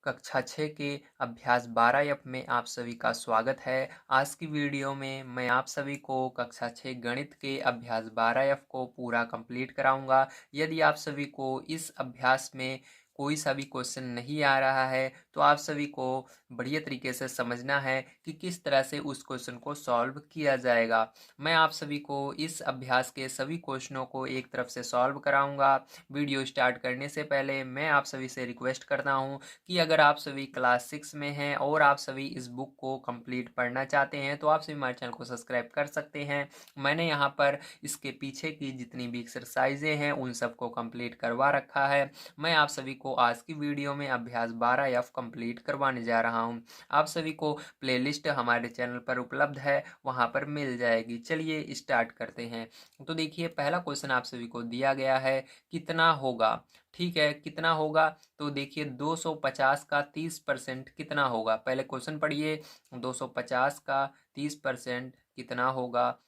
कक्षा 6 के अभ्यास 12 F में आप सभी का स्वागत है। आज की वीडियो में मैं आप सभी को कक्षा 6 गणित के अभ्यास 12 F को पूरा कंप्लीट कराऊंगा। यदि आप सभी को इस अभ्यास में कोई सा भी क्वेश्चन नहीं आ रहा है तो आप सभी को बढ़िया तरीके से समझना है कि किस तरह से उस क्वेश्चन को सॉल्व किया जाएगा। मैं आप सभी को इस अभ्यास के सभी क्वेश्चनों को एक तरफ से सॉल्व कराऊंगा। वीडियो स्टार्ट करने से पहले मैं आप सभी से रिक्वेस्ट करता हूँ कि अगर आप सभी क्लास 6 में हैं और आप सभी इस बुक को कंप्लीट पढ़ना चाहते हैं तो आप सभी हमारे चैनल को सब्सक्राइब कर सकते हैं। मैंने यहाँ पर इसके पीछे की जितनी भी एक्सरसाइजें हैं उन सबको कंप्लीट करवा रखा है। मैं आप सभी को आज की वीडियो में अभ्यास 12 F कंप्लीट करवाने जा रहा हूँ। आप सभी को प्लेलिस्ट हमारे चैनल पर उपलब्ध है, वहाँ पर मिल जाएगी। चलिए स्टार्ट करते हैं। तो देखिए, पहला क्वेश्चन आप सभी को दिया गया है, कितना होगा। ठीक है, कितना होगा तो देखिए 250 का 30% कितना होगा। पहले क्वेश्चन पढ़िए, 250 का 30% कितना होगा।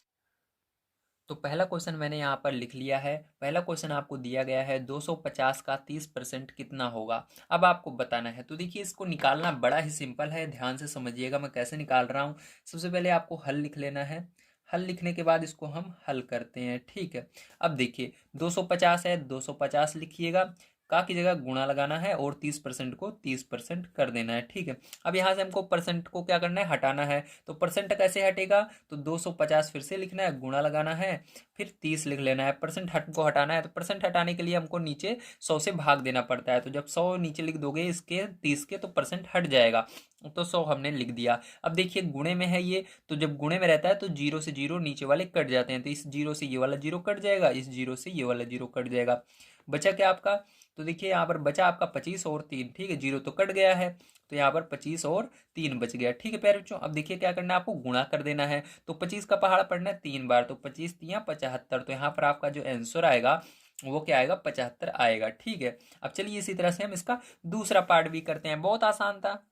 तो पहला क्वेश्चन मैंने यहाँ पर लिख लिया है। पहला क्वेश्चन आपको दिया गया है 250 का 30% कितना होगा। अब आपको बताना है। तो देखिए, इसको निकालना बड़ा ही सिंपल है, ध्यान से समझिएगा मैं कैसे निकाल रहा हूँ। सबसे पहले आपको हल लिख लेना है। हल लिखने के बाद इसको हम हल करते हैं। ठीक है, अब देखिए 250 है, 250 लिखिएगा। का की जगह गुणा लगाना है और 30% को 30% कर देना है। ठीक है, अब यहाँ से हमको परसेंट को क्या करना है, हटाना है। तो परसेंट कैसे हटेगा, तो 250 फिर से लिखना है, गुणा लगाना है, फिर 30 लिख लेना है। परसेंट हट को हटाना है, तो परसेंट हटाने के लिए हमको नीचे 100 से भाग देना पड़ता है। तो जब 100 नीचे लिख दोगे इसके 30 के, तो परसेंट हट जाएगा। तो 100 हमने लिख दिया। अब देखिए गुणे में है ये, तो जब गुणे में रहता है तो जीरो से जीरो नीचे वाले कट जाते हैं। तो इस जीरो से ये वाला जीरो कट जाएगा, इस जीरो से ये वाला जीरो कट जाएगा। बचा क्या आपका, तो देखिए यहाँ पर बचा आपका 25 और 3। ठीक है, जीरो तो कट गया है, तो यहाँ पर 25 और 3 बच गया। ठीक है प्यारे बच्चों, अब देखिए क्या करना है, आपको गुणा कर देना है। तो 25 का पहाड़ा पढ़ना है 3 बार, तो 25 तिया 75। तो यहाँ पर आपका जो आंसर आएगा वो क्या आएगा, 75 आएगा। ठीक है, अब चलिए इसी तरह से हम इसका दूसरा पार्ट भी करते हैं। बहुत आसान था।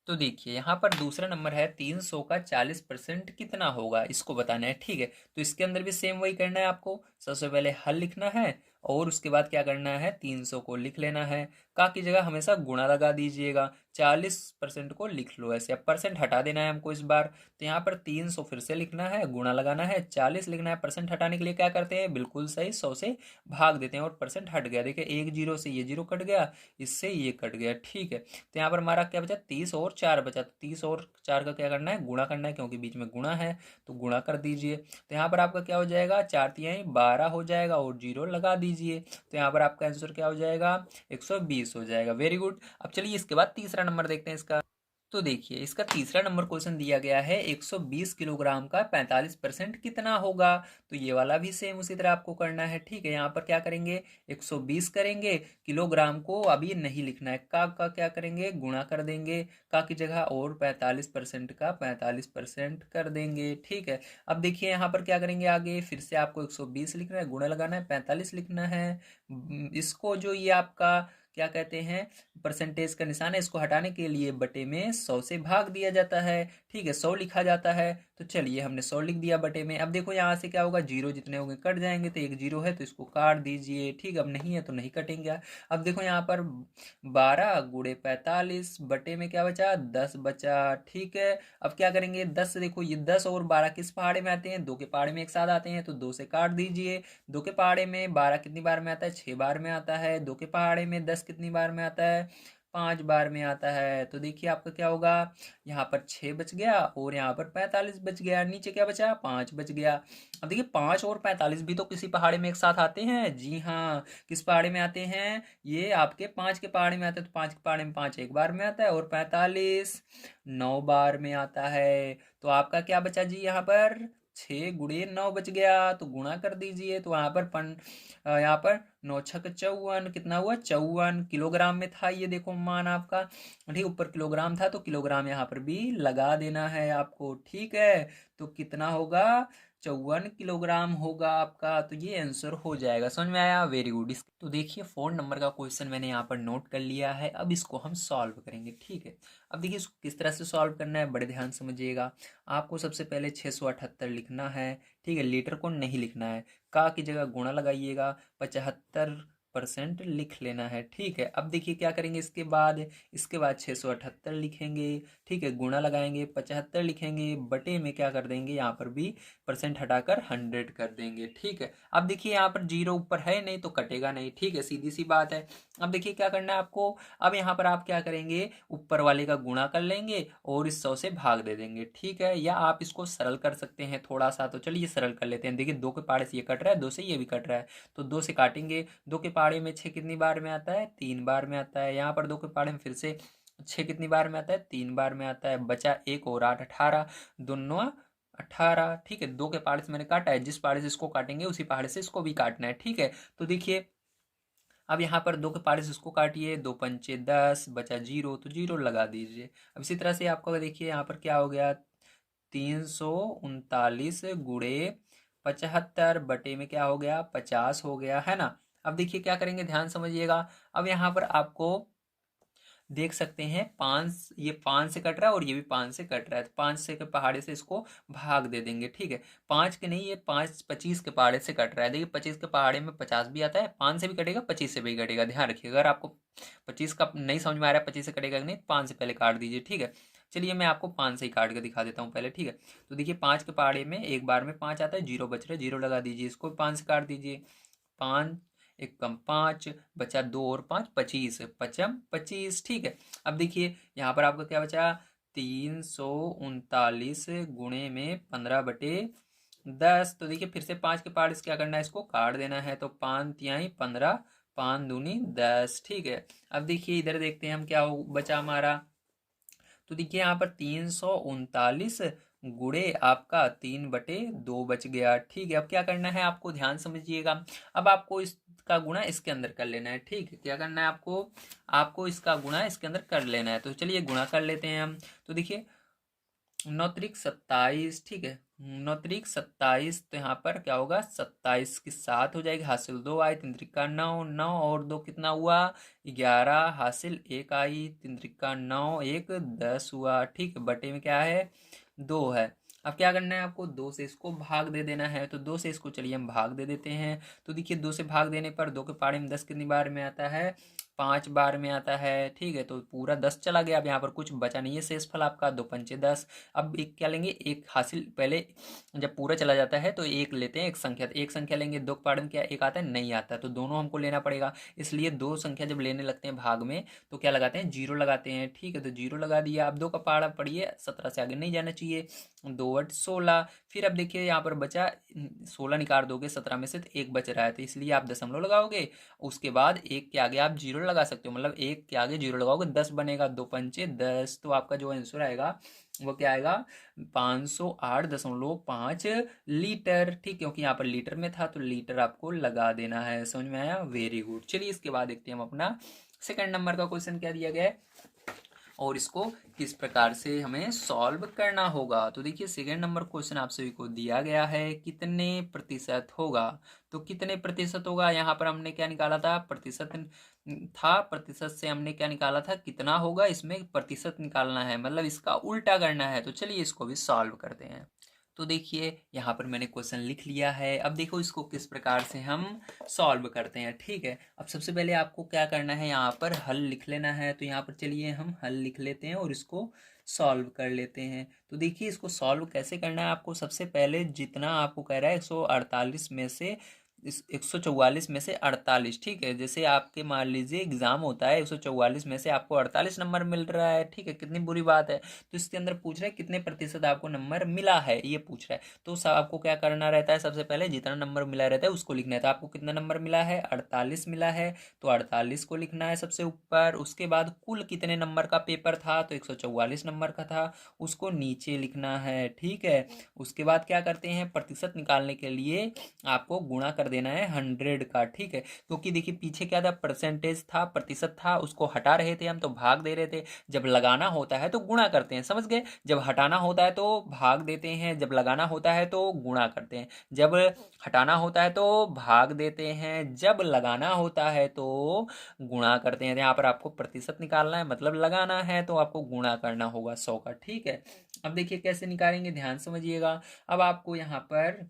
तो देखिए यहाँ पर दूसरा नंबर है, 300 का 40% कितना होगा, इसको बताना है। ठीक है, तो इसके अंदर भी सेम वही करना है आपको। सबसे पहले हल लिखना है और उसके बाद क्या करना है, 300 को लिख लेना है। का की जगह हमेशा गुणा लगा दीजिएगा। 40% को लिख लो ऐसे। अब परसेंट हटा देना है हमको इस बार। तो यहाँ पर 300 फिर से लिखना है, गुणा लगाना है, 40 लिखना है। परसेंट हटाने के लिए क्या करते हैं, बिल्कुल सही 100 से भाग देते हैं और परसेंट हट गया। देखिए एक जीरो से ये जीरो कट गया, इससे ये कट गया। ठीक है, तो यहाँ पर हमारा क्या बचा, 30 और 4 बचा। तो 30 और 4 का क्या करना है, गुणा करना है, क्योंकि बीच में गुणा है तो गुणा कर दीजिए। तो यहाँ पर आपका क्या हो जाएगा, 4 तिहाई 12 हो जाएगा और जीरो लगा दीजिए। तो यहाँ पर आपका आंसर क्या हो जाएगा, 120 हो जाएगा। Very good. अब चलिए इसके बाद तीसरा नंबर देखते हैं इसका। तो देखिए इसका तीसरा नंबर क्वेश्चन दिया गया है, 120 किलोग्राम का 45% कितना होगा। तो ये वाला भी सेम उसी तरह आपको करना है। ठीक है, यहाँ पर क्या करेंगे, 120 करेंगे, किलोग्राम को अभी नहीं लिखना है। का क्या करेंगे, गुणा कर देंगे। का की जगह और 45% का 45% कर देंगे। ठीक है, अब देखिए यहाँ पर क्या करेंगे, आगे फिर से आपको 120 लिखना है, गुणा लगाना है, 45 लिखना है। इसको जो ये आपका क्या कहते हैं, परसेंटेज का निशान है, इसको हटाने के लिए बटे में 100 से भाग दिया जाता है। ठीक है, 100 लिखा जाता है। तो चलिए हमने 100 लिख दिया बटे में। अब देखो यहाँ से क्या होगा, जीरो जितने होंगे कट जाएंगे। तो एक जीरो है तो इसको काट दीजिए। ठीक, अब नहीं है तो नहीं कटेंगे। अब देखो यहाँ पर 12 गुड़े 45 बटे में क्या बचा, 10 बचा। ठीक है, अब क्या करेंगे, 10 से देखो ये 10 और 12 किस पहाड़े में आते हैं, दो के पहाड़े में एक साथ आते हैं। तो 2 से काट दीजिए। दो के पहाड़े में 12 कितनी बार में आता है, 6 बार में आता है। दो के पहाड़े में 10 कितनी बार में आता है, 5 बार में आता है। तो देखिए आपका क्या होगा, यहाँ पर 6 बच गया और यहाँ पर 45 बच गया। नीचे क्या बचा, 5 बच गया। अब देखिए 5 और 45 भी तो किसी पहाड़े में एक साथ आते हैं। जी हाँ, किस पहाड़े में आते हैं, ये आपके 5 के पहाड़े में आते हैं। तो 5 के पहाड़े में 5 एक बार में आता है और 45 9 बार में आता है। तो आपका क्या बचा जी, यहाँ पर 6 गुणे 9 बच गया। तो गुणा कर दीजिए। तो यहाँ पर यहाँ पर 9 6 54 कितना हुआ, 54 किलोग्राम में था। ये देखो मान आपका, ठीक, ऊपर किलोग्राम था तो किलोग्राम यहाँ पर भी लगा देना है आपको। ठीक है, तो कितना होगा, 54 किलोग्राम होगा आपका। तो ये आंसर हो जाएगा। समझ में आया, वेरी गुड। तो देखिए 4 नंबर का क्वेश्चन मैंने यहाँ पर नोट कर लिया है। अब इसको हम सॉल्व करेंगे। ठीक है, अब देखिए इसको किस तरह से सॉल्व करना है, बड़े ध्यान समझिएगा। आपको सबसे पहले 678 लिखना है। ठीक है, लीटर को नहीं लिखना है। का की जगह गुणा लगाइएगा, 75 परसेंट लिख लेना है। ठीक है, अब देखिए क्या करेंगे इसके बाद 678 लिखेंगे। ठीक है, गुणा लगाएंगे, 75 लिखेंगे, बटे में क्या कर देंगे, यहाँ पर भी परसेंट हटाकर 100 कर देंगे। ठीक है, अब देखिए यहाँ पर जीरो ऊपर है नहीं तो कटेगा नहीं। ठीक है, सीधी सी बात है। अब देखिए क्या करना है आपको, अब यहाँ पर आप क्या करेंगे, ऊपर वाले का गुणा कर लेंगे और इस 100 से भाग दे देंगे। ठीक है, या आप इसको सरल कर सकते हैं थोड़ा सा, तो चलिए सरल कर लेते हैं। देखिए 2 के पहाड़े से ये कट रहा है, 2 से ये भी कट रहा है, तो 2 से काटेंगे। 2 के पहाड़े में 6 कितनी बार में आता है, 3 बार में आता है। यहाँ पर 2 के पहाड़े में फिर से 6 कितनी बार में आता है, 3 बार में आता है। बचा 1 और 8, 18, दोनों 18। ठीक है, 2 के पहाड़े से मैंने काटा है, जिस पहाड़े से इसको काटेंगे उसी पहाड़े से इसको भी काटना है। ठीक है, तो देखिए अब यहाँ पर 2 के पहाड़े से इसको काटिए, 2 पंचे 10, बचा जीरो, तो जीरो लगा दीजिए। अब इसी तरह से आपका देखिए यहाँ पर क्या हो गया, 339 गुणे 75 बटे में क्या हो गया, 50 हो गया, है ना। अब देखिए क्या करेंगे, ध्यान समझिएगा। अब यहाँ पर आपको देख सकते हैं 5, ये 5 से कट रहा है और ये भी 5 से कट रहा है, तो 5 से के पहाड़े से इसको भाग दे देंगे। ठीक है, 5 के नहीं, ये 5 25 के पहाड़े से कट रहा है। देखिए 25 के पहाड़े में 50 भी आता है, 5 से भी कटेगा, 25 से भी कटेगा। ध्यान रखिए, अगर आपको 25 का नहीं समझ में आ रहा है 25 से कटेगा कि नहीं, 5 से पहले काट दीजिए। ठीक है, चलिए मैं आपको 5 से ही काट के दिखा देता हूँ पहले। ठीक है, तो देखिए 5 के पहाड़े में एक बार में 5 आता है, जीरो बच रहा है, जीरो लगा दीजिए, इसको 5 से काट दीजिए। 5 एक कम 5, बचा 2 और 5 25, पचम 25। ठीक है, अब देखिए यहाँ पर आपका क्या बचा, 339 गुणे में 15 बटे 10। तो देखिए फिर से 5 के पहाड़े से क्या करना है, इसको काट देना है, तो 5 तिहाई 15, 5 दूनी 10। ठीक है, अब देखिए इधर देखते हैं हम क्या बचा हमारा, तो देखिए यहाँ पर 339 गुणे आपका 3/2 बच गया। ठीक है, अब क्या करना है आपको, ध्यान समझिएगा। अब आपको इसका गुणा इसके अंदर कर लेना है। ठीक है, क्या करना है आपको, आपको इसका गुणा इसके अंदर कर लेना है, तो चलिए गुणा कर लेते हैं हम। तो देखिए 9×27, ठीक है, 9×27, तो यहाँ पर क्या होगा, 27 की 7 हो जाएगी, हासिल 2 आई, 3×3 9, 9 और 2 कितना हुआ, 11, हासिल 1 आई, 3×3 9, 1 10 हुआ। ठीक है, बटे में क्या है, 2 है। अब क्या करना है आपको, 2 से इसको भाग दे देना है, तो 2 से इसको चलिए हम भाग दे देते हैं। तो देखिए 2 से भाग देने पर 2 के पहाड़े में 10 कितनी बार में आता है, 5 बार में आता है। ठीक है, तो पूरा 10 चला गया, अब यहाँ पर कुछ बचा नहीं है, शेषफल आपका 2 पंचे 10। अब एक क्या लेंगे, एक हासिल, पहले जब पूरा चला जाता है तो एक लेते हैं, एक संख्या लेंगे। 2 के पहाड़े में क्या एक आता है, नहीं आता, तो दोनों हमको लेना पड़ेगा। इसलिए 2 संख्या जब लेने लगते हैं भाग में तो क्या लगाते हैं, जीरो लगाते हैं। ठीक है, तो जीरो लगा दिया। अब 2 का पहाड़ा पढ़िए, 17 से आगे नहीं जाना चाहिए, 2×8 = 16। फिर अब देखिए यहाँ पर बचा 16 निकाल दोगे 17 में से, तो एक बच रहा है, तो इसलिए आप दशमलव लगाओगे, उसके बाद एक के आगे आप जीरो लगा सकते हो, मतलब एक के आगे जीरो लगाओगे, 10 बनेगा, 2 पंचे 10। तो आपका जो आंसर आएगा वो क्या आएगा, 508.5 लीटर। ठीक, क्योंकि यहाँ पर लीटर में था तो लीटर आपको लगा देना है। समझ में आया, वेरी गुड। चलिए इसके बाद देखते हैं हम अपना सेकंड नंबर का क्वेश्चन क्या दिया गया है और इसको किस प्रकार से हमें सॉल्व करना होगा। तो देखिए सेकेंड नंबर क्वेश्चन आप सभी को दिया गया है, कितने प्रतिशत होगा। तो कितने प्रतिशत होगा, यहाँ पर हमने क्या निकाला था, प्रतिशत था, प्रतिशत से हमने क्या निकाला था, कितना होगा, इसमें प्रतिशत निकालना है, मतलब इसका उल्टा करना है। तो चलिए इसको भी सॉल्व करते हैं। तो देखिए यहाँ पर मैंने क्वेश्चन लिख लिया है, अब देखो इसको किस प्रकार से हम सॉल्व करते हैं। ठीक है, अब सबसे पहले आपको क्या करना है, यहाँ पर हल लिख लेना है। तो यहाँ पर चलिए हम हल लिख लेते हैं और इसको सॉल्व कर लेते हैं। तो देखिए इसको सॉल्व कैसे करना है, आपको सबसे पहले जितना आपको कह रहा है 148 में से, इस 144 में से 48, ठीक है, जैसे आपके मान लीजिए एग्जाम होता है, 144 में से आपको 48 नंबर मिल रहा है। ठीक है, कितनी बुरी बात है। तो इसके अंदर पूछ रहा है कितने प्रतिशत आपको नंबर मिला है, ये पूछ रहा है। तो सब आपको क्या करना रहता है, सबसे पहले जितना नंबर मिला रहता है उसको लिखना है। तो आपको कितना नंबर मिला है, 48 मिला है, तो 48 को लिखना है सबसे ऊपर। उसके बाद कुल कितने नंबर का पेपर था, तो 144 नंबर का था, उसको नीचे लिखना है। ठीक है, उसके बाद क्या करते हैं, प्रतिशत निकालने के लिए आपको गुणा कर देना है 100 का। ठीक है, क्योंकि देखिए पीछे क्या था, परसेंटेज था, प्रतिशत था, उसको हटा रहे थे हम, तो भाग दे रहे थे। जब लगाना होता है तो गुणा करते हैं, समझ गए, जब हटाना होता है तो भाग देते हैं, जब लगाना होता है तो गुणा करते हैं, जब हटाना होता है तो भाग देते हैं, जब लगाना होता है तो गुणा करते हैं। यहाँ पर आपको प्रतिशत निकालना है, मतलब लगाना है, तो आपको गुणा करना होगा 100 का। ठीक है, अब देखिए कैसे निकालेंगे, ध्यान समझिएगा। अब आपको यहाँ पर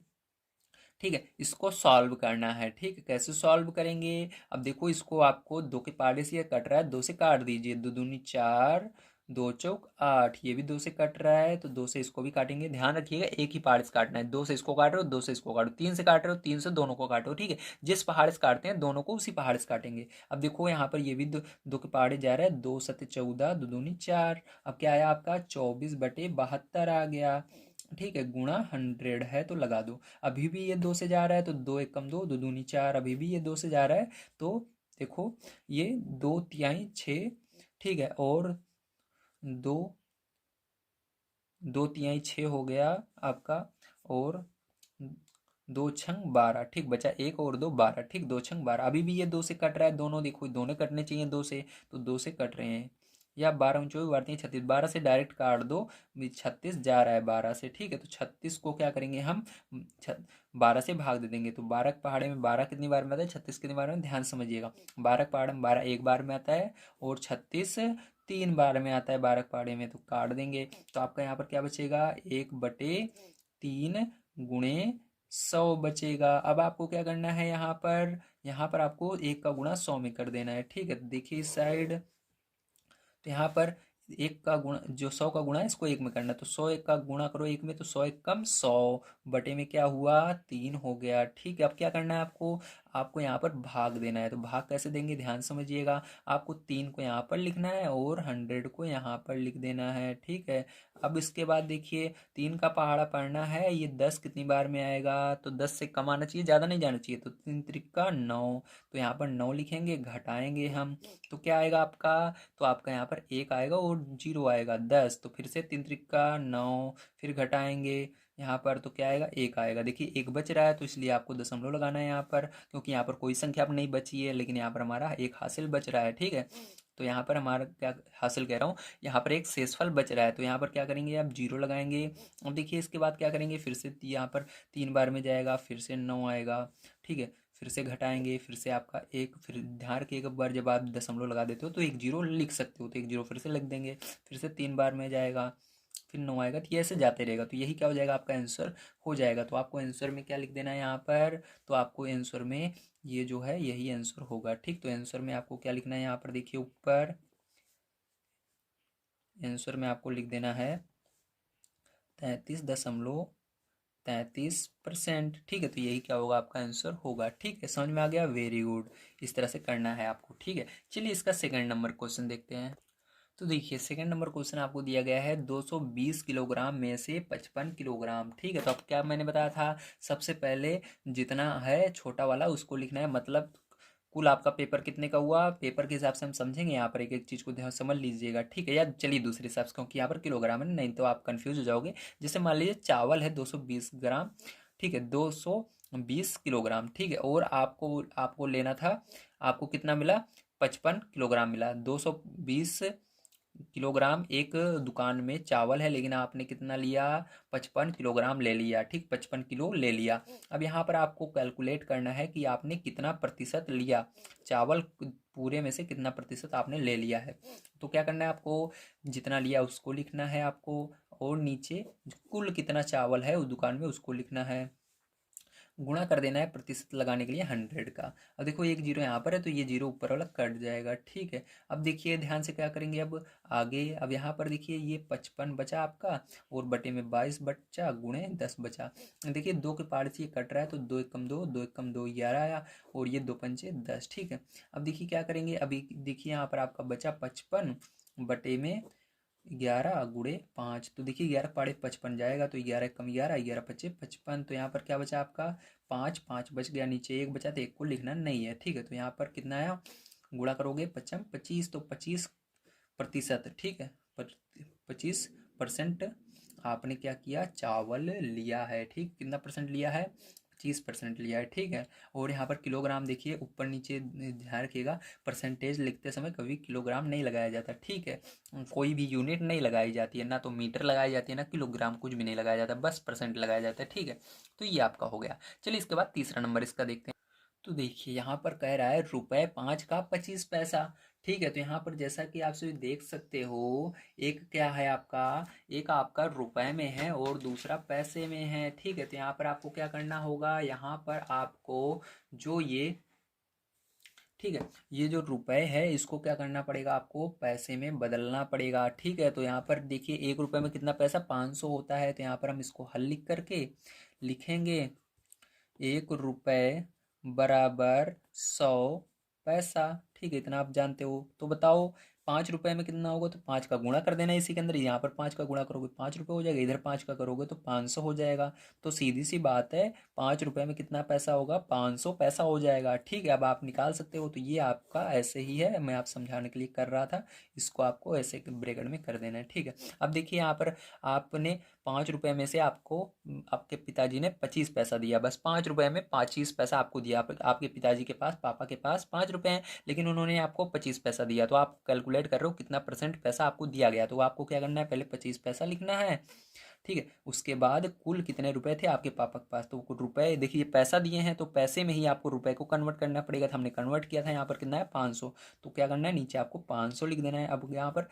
ठीक है, इसको सॉल्व करना है। ठीक है, कैसे सॉल्व करेंगे? अब देखो, इसको आपको दो के पहाड़े से ये कट रहा है, दो से काट दीजिए। दो दूनी चार, दो चौक आठ, ये भी दो से कट रहा है तो दो से इसको भी काटेंगे। ध्यान रखिएगा, एक ही पहाड़ से काटना है। दो से इसको काट रहे हो, दो से इसको काटो, तीन से काट रहे हो, तीन से दोनों को काटो। ठीक है, जिस पहाड़ से काटते हैं दोनों को उसी पहाड़ से काटेंगे। अब देखो यहाँ पर ये भी दो के पहाड़े जा रहा है। दो सत 14, दो दूनी 4। अब क्या आया आपका? 24/72 आ गया। ठीक है, गुणा 100 है तो लगा दो। अभी भी ये दो से जा रहा है तो दो एकम दो, दो दूनी 4। अभी भी ये दो से जा रहा है तो देखो, ये 2 तिहाई 6। ठीक है, और दो, 2 तिहाई 6 हो गया आपका। और दो छंग 12। ठीक, बचा एक और दो 12। ठीक, दो छंग 12। अभी भी ये दो से कट रहा है, दोनों देखो, दोनों कटने चाहिए दो से, तो दो से कट रहे हैं। या 12 × 24 12 36, 12 से डायरेक्ट काट दो। 36 जा रहा है 12 से। ठीक है, तो 36 को क्या करेंगे हम? 12 से भाग दे देंगे तो 12 के पहाड़े में 12 कितनी बार में आता है, 36 कितनी बार में? ध्यान समझिएगा, 12 के पहाड़े में 12 एक बार में आता है और 36 3 बार में आता है 12 के पहाड़े में, तो काट देंगे। तो आपका यहाँ पर क्या बचेगा? 1/3 गुणे 100 बचेगा। अब आपको क्या करना है? यहाँ पर आपको 1 का गुणा 100 में कर देना है। ठीक है, तो देखिए इस साइड, तो यहाँ पर 1 का गुणा, जो 100 का गुणा है इसको 1 में करना है, तो 100 1 का गुणा करो 1 में, तो 100 1 कम 100 बटे में क्या हुआ? 3 हो गया। ठीक है, अब क्या करना है आपको? आपको यहाँ पर भाग देना है। तो भाग कैसे देंगे? ध्यान समझिएगा, आपको 3 को यहाँ पर लिखना है और 100 को यहाँ पर लिख देना है। ठीक है, अब इसके बाद देखिए, 3 का पहाड़ा पढ़ना है, ये 10 कितनी बार में आएगा? तो 10 से कम आना चाहिए, ज़्यादा नहीं जाना चाहिए, तो 3 त्रिका 9। तो यहाँ पर 9 लिखेंगे, घटाएंगे हम, तो क्या आएगा आपका? तो आपका यहाँ पर 1 आएगा और 0 आएगा 10। तो फिर से 3 त्रिका 9, फिर घटाएंगे यहाँ पर, तो क्या आएगा? 1 आएगा। देखिए 1 बच रहा है तो इसलिए आपको दशमलव लगाना है यहाँ पर, क्योंकि यहाँ पर कोई संख्या अब नहीं बची है, लेकिन यहाँ पर हमारा 1 हासिल बच रहा है। ठीक है, तो यहाँ पर हमारा क्या हासिल कह रहा हूँ, यहाँ पर एक शेषफल बच रहा है, तो यहाँ पर क्या करेंगे? आप 0 लगाएंगे। अब देखिए इसके बाद क्या करेंगे? फिर से यहाँ पर 3 बार में जाएगा, फिर से 9 आएगा। ठीक है, फिर से घटाएंगे, फिर से आपका एक, फिर ध्यान रखिए एक बार जब आप दशमलव लगा देते हो तो 1 0 लिख सकते हो, तो 1 0 फिर से लिख देंगे। फिर से 3 बार में जाएगा, फिर 9 आएगा, तो ये ऐसे जाते रहेगा, तो यही क्या हो जाएगा? आपका आंसर हो जाएगा। तो आपको आंसर में क्या लिख देना है यहाँ पर? तो आपको आंसर में ये जो है यही आंसर होगा। ठीक, तो आंसर में आपको क्या लिखना है? यहाँ पर देखिए ऊपर आंसर में आपको लिख देना है 33.33%। ठीक है, तो यही क्या होगा? आपका आंसर होगा। ठीक है, समझ में आ गया? वेरी गुड, इस तरह से करना है आपको। ठीक है, चलिए इसका सेकंड नंबर क्वेश्चन देखते हैं। तो देखिए सेकंड नंबर क्वेश्चन आपको दिया गया है 220 किलोग्राम में से 55 किलोग्राम। ठीक है, तो अब क्या मैंने बताया था? सबसे पहले जितना है छोटा वाला उसको लिखना है, मतलब कुल आपका पेपर कितने का हुआ, पेपर के हिसाब से हम समझेंगे। यहाँ पर एक एक चीज़ को ध्यान समझ लीजिएगा। ठीक है, या चलिए दूसरे हिसाब से, क्योंकि यहाँ पर किलोग्राम है, नहीं तो आप कंफ्यूज हो जाओगे। जैसे मान लीजिए चावल है 220 ग्राम। ठीक है, 220 किलोग्राम। ठीक है, और आपको आपको लेना था, आपको कितना मिला? 55 किलोग्राम मिला। 220 किलोग्राम एक दुकान में चावल है, लेकिन आपने कितना लिया? 55 किलोग्राम ले लिया। ठीक, 55 किलो ले लिया। अब यहाँ पर आपको कैलकुलेट करना है कि आपने कितना प्रतिशत लिया, चावल पूरे में से कितना प्रतिशत आपने ले लिया है। तो क्या करना है आपको? जितना लिया उसको लिखना है आपको, और नीचे कुल कितना चावल है उस दुकान में उसको लिखना है, गुणा कर देना है प्रतिशत लगाने के लिए 100 का। अब देखो 1 0 यहाँ पर है तो ये 0 ऊपर वाला कट जाएगा। ठीक है, अब देखिए ध्यान से क्या करेंगे अब आगे। अब यहाँ पर देखिए ये 55 बचा आपका, और बटे में 22 बचा, गुणे 10 बचा। देखिए 2 के पार से ये कट रहा है तो 2 एकम 2, 2 एकम 2 11 आया, और ये 2 पंचे 10। ठीक है, अब देखिए क्या करेंगे? अभी देखिए यहाँ पर आपका बचा 55 बटे में 11 × 5। तो देखिए 11 पाड़े 55 जाएगा, तो 11 कम 11, 11 पचे 55। तो यहाँ पर क्या बचा आपका? 5 5 बच गया, नीचे 1 बचा तो 1 को लिखना नहीं है। ठीक है, तो यहाँ पर कितना आया? गुणा करोगे 55 25, तो 25%। ठीक है, 25% आपने क्या किया? चावल लिया है। ठीक, कितना परसेंट लिया है? 25% लिया है। ठीक है, और यहाँ पर किलोग्राम देखिए ऊपर नीचे ध्यान रखिएगा, परसेंटेज लिखते समय कभी किलोग्राम नहीं लगाया जाता। ठीक है, कोई भी यूनिट नहीं लगाई जाती है, ना तो मीटर लगाई जाती है, ना किलोग्राम, कुछ भी नहीं लगाया जाता, बस परसेंट लगाया जाता है। ठीक है, तो ये आपका हो गया। चलिए इसके बाद तीसरा नंबर इसका देखते हैं। तो देखिए यहाँ पर कह रहा है ₹5 का 25 पैसा। ठीक है, तो यहाँ पर जैसा कि आप सभी देख सकते हो, एक क्या है आपका, एक आपका रुपए में है और दूसरा पैसे में है। ठीक है, तो यहाँ पर आपको क्या करना होगा, यहाँ पर आपको जो ये, ठीक है, ये जो रुपए है इसको क्या करना पड़ेगा, आपको पैसे में बदलना पड़ेगा। ठीक है, तो यहाँ पर देखिए 1 रुपए में कितना पैसा, 500 होता है। तो यहाँ पर हम इसको हल लिख करके लिखेंगे 1 रुपए बराबर 100 पैसा। ठीक है, इतना आप जानते हो। तो बताओ 5 रुपए में कितना होगा, तो 5 का गुणा कर देना है इसी के अंदर। यहाँ पर 5 का गुणा करोगे 5 रुपए हो जाएगा, इधर 5 का करोगे तो 500 हो जाएगा। तो सीधी सी बात है, 5 रुपए में कितना पैसा होगा, 500 पैसा हो जाएगा। ठीक है, अब आप निकाल सकते हो। तो ये आपका ऐसे ही है, मैं आप समझाने के लिए कर रहा था, इसको आपको ऐसे ब्रैकेट में कर देना है। ठीक है, अब देखिए यहाँ पर आपने 5 रुपए में से आपको आपके पिताजी ने 25 पैसा दिया, बस 5 रुपए में 25 पैसा आपको दिया। आपके पिताजी के पास, पापा के पास 5 रुपए हैं, लेकिन उन्होंने आपको 25 पैसा दिया। तो आप कैलकुलेट कर रहे हो कितना परसेंट पैसा आपको दिया गया, तो आपको क्या करना है, पहले 25 पैसा लिखना है। ठीक है, उसके बाद कुल कितने रुपए थे आपके पापा के पास, तो कुल रुपए देखिए, पैसा दिए हैं तो पैसे में ही आपको रुपए को कन्वर्ट करना पड़ेगा। तो हमने कन्वर्ट किया था, यहाँ पर कितना है 500। तो क्या करना है, नीचे आपको 500 लिख देना है। अब यहाँ पर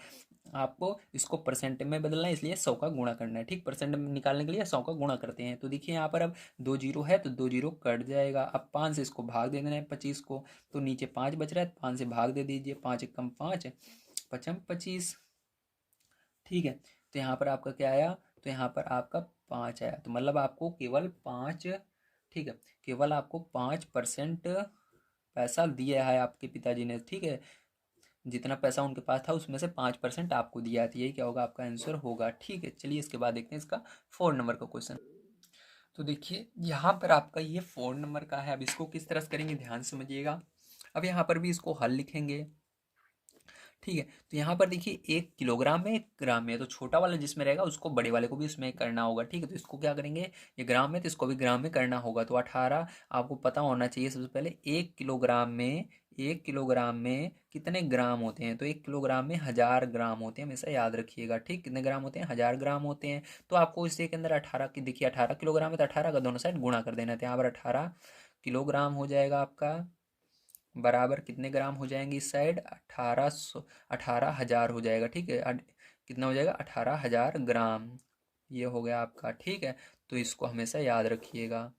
आपको इसको परसेंट में बदलना है, इसलिए 100 का गुणा करना है। ठीक, परसेंट में निकालने के लिए 100 का गुणा करते हैं। तो देखिए यहाँ पर अब 2 जीरो है तो 2 जीरो कट जाएगा। अब 5 से इसको भाग दे देना है 25 को, तो नीचे 5 बच रहा है, 5 से भाग दे दीजिए, 5 एकम 5, 5×5 = 25। ठीक है, तो यहाँ पर आपका क्या आया, तो यहाँ पर आपका 5 आया। तो मतलब आपको केवल 5, ठीक है, केवल आपको 5% पैसा दिया है आपके पिताजी ने। ठीक है, जितना पैसा उनके पास था उसमें से 5% आपको दिया था। यही क्या होगा, आपका आंसर होगा। ठीक है, चलिए इसके बाद देखते हैं इसका 4 नंबर का क्वेश्चन। तो देखिए यहाँ पर आपका ये 4 नंबर का है। अब इसको किस तरह से करेंगे, ध्यान समझिएगा। अब यहाँ पर भी इसको हल लिखेंगे। ठीक है, तो यहाँ पर देखिए 1 किलोग्राम में 1 ग्राम में, तो छोटा वाला जिसमें रहेगा उसको बड़े वाले को भी उसमें करना होगा। ठीक है, तो इसको क्या करेंगे, ये ग्राम में तो इसको भी ग्राम में करना होगा। तो 18 आपको पता होना चाहिए सबसे पहले, 1 किलोग्राम में कितने ग्राम होते हैं। तो 1 किलोग्राम में 1000 ग्राम होते हैं, हमेशा याद रखिएगा। ठीक, कितने ग्राम होते हैं, 1000 ग्राम होते हैं। तो आपको इसी के अंदर 18 की, देखिए 18 किलोग्राम है तो 18 का दोनों साइड गुणा कर देना है। तो यहाँ पर 18 किलोग्राम हो जाएगा आपका, बराबर कितने ग्राम हो जाएंगे इस साइड, 18,000 हो जाएगा। ठीक है, कितना हो जाएगा, 18,000 ग्राम। ये हो गया आपका। ठीक है, तो इसको हमेशा याद रखिएगा।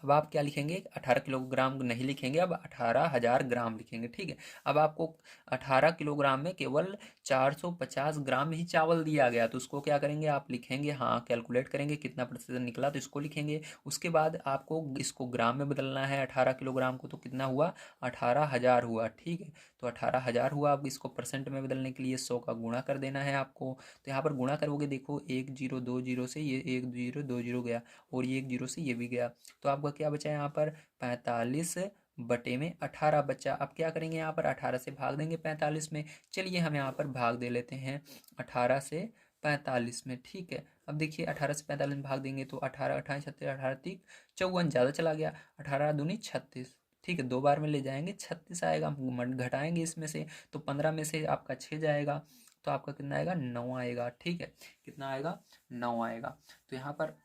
अब आप क्या लिखेंगे, 18 किलोग्राम नहीं लिखेंगे, अब 18,000 ग्राम लिखेंगे। ठीक है, अब आपको 18 किलोग्राम में केवल 450 ग्राम ही चावल दिया गया, तो उसको क्या करेंगे, आप लिखेंगे, हाँ कैलकुलेट करेंगे कितना प्रतिशत निकला, तो इसको लिखेंगे। उसके बाद आपको इसको ग्राम में बदलना है 18 किलोग्राम को, तो कितना हुआ, 18,000 हुआ। ठीक है, तो 18,000 हुआ। अब इसको परसेंट में बदलने के लिए 100 का गुणा कर देना है आपको। तो यहाँ पर गुणा करोगे, देखो 1 0 2 0 से ये 1 0 2 0 गया, और ये 1 0 से ये भी गया। तो आपका क्या बचा यहाँ पर, 45/18 बचा। अब क्या करेंगे, यहाँ पर 18 से भाग देंगे 45 में। चलिए हम यहाँ पर भाग दे लेते हैं 18 से 45 में। ठीक है, अब देखिए 18 से 45 में भाग देंगे तो 18 18 36, 18 3 54, ज़्यादा चला गया, 18 दूनी 36। ठीक है, 2 बार में ले जाएंगे 36 आएगा, घटाएंगे इसमें से, तो 15 में से आपका 6 जाएगा, तो आपका कितना आएगा, 9 आएगा। ठीक है, कितना आएगा, 9 आएगा। तो यहाँ पर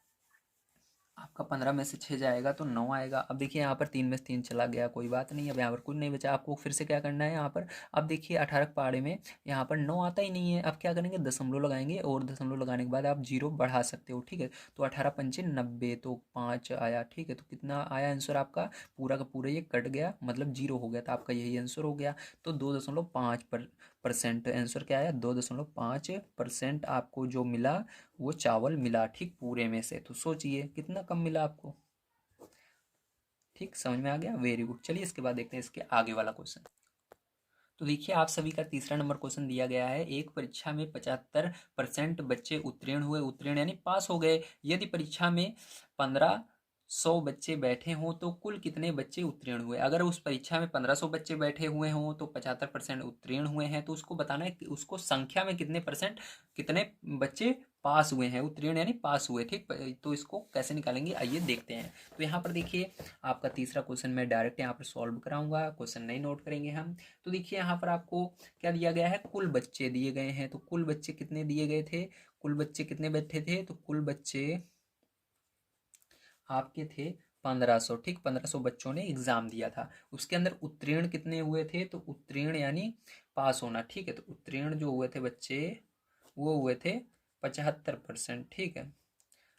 आपका 15 में से 6 जाएगा तो 9 आएगा। अब देखिए यहाँ पर 3 में से 3 चला गया, कोई बात नहीं, अब यहाँ पर कुछ नहीं बचा। आपको फिर से क्या करना है यहाँ पर, अब देखिए 18 के पहाड़े में यहाँ पर 9 आता ही नहीं है। अब क्या करेंगे, दशमलव लगाएंगे, और दशमलव लगाने के बाद आप जीरो बढ़ा सकते हो। ठीक है, तो 18×5 = 90, तो 5 आया। ठीक है, तो कितना आया आंसर आपका, पूरा का पूरा ये कट गया, मतलब जीरो हो गया, तो आपका यही आंसर हो गया। तो 2.5% आंसर क्या आया, 2.5% आपको जो मिला वो चावल मिला। ठीक, पूरे में से, तो सोचिए कितना कम मिला आपको। ठीक, समझ में आ गया, वेरी गुड। चलिए इसके बाद देखते हैं इसके आगे वाला क्वेश्चन। तो देखिए आप सभी का तीसरा नंबर क्वेश्चन दिया गया है। एक परीक्षा में 75% बच्चे उत्तीर्ण हुए, उत्तीर्ण यानी पास हो गए। यदि परीक्षा में 1500 बच्चे बैठे हों तो कुल कितने बच्चे उत्तीर्ण हुए। अगर उस परीक्षा में 1500 बच्चे बैठे हुए हों तो 75% उत्तीर्ण हुए हैं, तो उसको बताना है कि उसको संख्या में कितने परसेंट, कितने बच्चे पास हुए हैं, उत्तीर्ण यानी पास हुए। ठीक, तो इसको कैसे निकालेंगे आइए देखते हैं। तो यहाँ पर देखिए आपका तीसरा क्वेश्चन मैं डायरेक्ट यहाँ पर सॉल्व कराऊंगा, क्वेश्चन नहीं नोट करेंगे हम। तो देखिए यहाँ पर आपको क्या दिया गया है, कुल बच्चे दिए गए हैं। तो कुल बच्चे कितने दिए गए थे, कुल बच्चे कितने बैठे थे, तो कुल बच्चे आपके थे 1500, ठीक, 1500 बच्चों ने एग्जाम दिया था। उसके अंदर उत्तीर्ण कितने हुए थे? तो उत्तीर्ण यानी पास होना, ठीक है। तो उत्तीर्ण जो हुए थे बच्चे वो हुए थे 75%, ठीक है।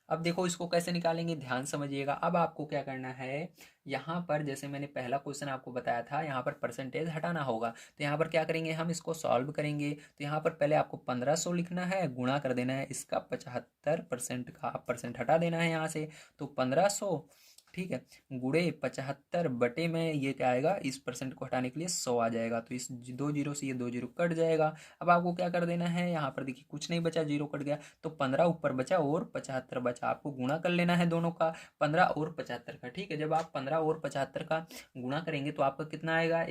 अब देखो इसको कैसे निकालेंगे, ध्यान समझिएगा। अब आपको क्या करना है, यहाँ पर जैसे मैंने पहला क्वेश्चन आपको बताया था, यहाँ पर परसेंटेज हटाना होगा। तो यहाँ पर क्या करेंगे, हम इसको सॉल्व करेंगे। तो यहाँ पर पहले आपको 1500 लिखना है, गुणा कर देना है इसका 75% का, परसेंट हटा देना है यहाँ से। तो 1500, ठीक है, गुणे 75 बटे में ये क्या आएगा, इस परसेंट को हटाने के लिए 100 आ जाएगा। तो इस दो जीरो से ये दो जीरो कट जाएगा। अब आपको क्या कर देना है, यहाँ पर देखिए कुछ नहीं बचा, जीरो कट गया। तो 15 ऊपर बचा और 75 बचा, आपको गुणा कर लेना है दोनों का, 15 और 75 का, ठीक है। जब आप 15 और 75 का गुणा करेंगे तो आपका कितना आएगा,